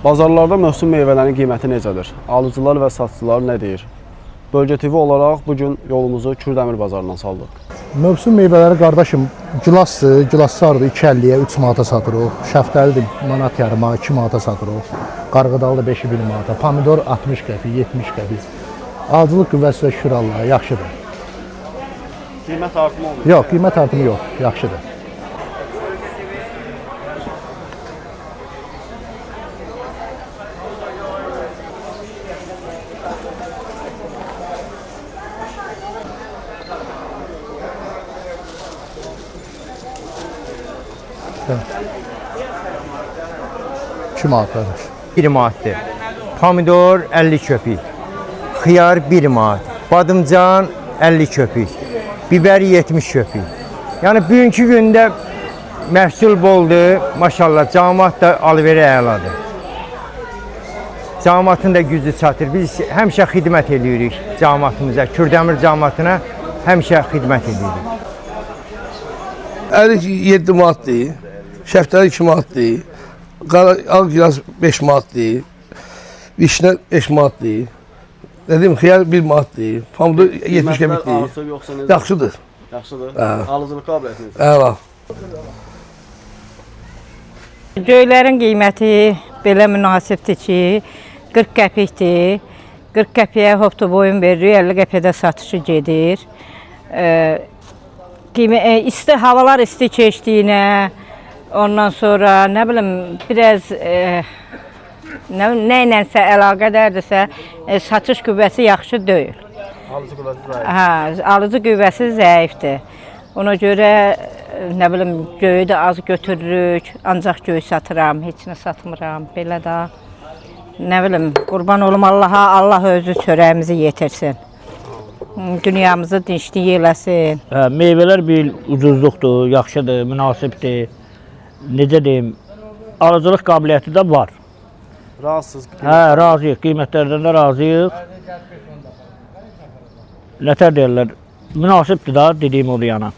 Bazarlarda mövsüm meyvələrin qiyməti necədir? Alıcılar və satıcılar nə deyir? Bölgə TV olaraq bugün yolumuzu Kürdəmir bazarından saldıq. Mövsüm meyvələri qardaşım, gilasdır, gilaslardır 2.50-yə 3 manata satırıq. Şəftəlidir manat yarıma 2 manata satırıq. Qarğıdalı da 5-1 manata. Pomidor 60 qəpik, 70 qəpik. Alıcılıq qüvvəsi də şükür Allaha yaxşıdır. Qiymət artımı oldu? Yox, qiymət artımı yox, yaxşıdır. Kim arkadaş? 1 manatdır. Pomidor 50 köpük. Xiyar 1 manat. Badımcan 50 köpük. Biber 70 köpük. Yəni bugünkü gündə məhsul boldur. Maşallah cəmaət də alveri əladır. Cəmaətin də gücü çatır. Biz həmişə xidmət edirik cəmaətimizə. Kürdəmir cəmaətinə həmişə xidmət edirik. 57 manatdır. Şəftəli 2 manatdır. Al gilas 5 manatdır. Vişnə 5 manatdır. Dedim, xiyar 1 manatdır. Pomidor 70 qəpikdir. Artıb yoxsa necə? Yaxşıdır. Yaxşıdır. Hə. Alıcılıq qabiliyyətiniz? Əla. Göylərin qiyməti belə münasibdir ki, 40 qəpikdir. 40 qəpiyə hopta boyun veririk, 50 qəpiyə satışı gedir. İsti havalar isti keçdiyinə, ondan sonra nə bilim biraz nə ilənsə əlaqədardirsə satış qüvvəsi yaxşı deyil. Alıcı qüvvəsi zəif. Hə, alıcı qüvvəsi zəifdir. Ona görə nə bilim göyü də az götürürük, ancaq göy satıram, heç nə satmıram. Belə də nə bilim qurban olum Allaha, Allah özü çörəyimizi yetirsin. Dünyamızı dinçlik eləsin. Meyvələr bir ucuzluqdur, yaxşıdır, münasibdir. Necə deyim, alıcılıq qabiliyyəti də var. Razısınız? Hə, razıyıq, qiymətlərdən də razıyıq. Nətər deyirlər, münasibdir da dediyim o yana.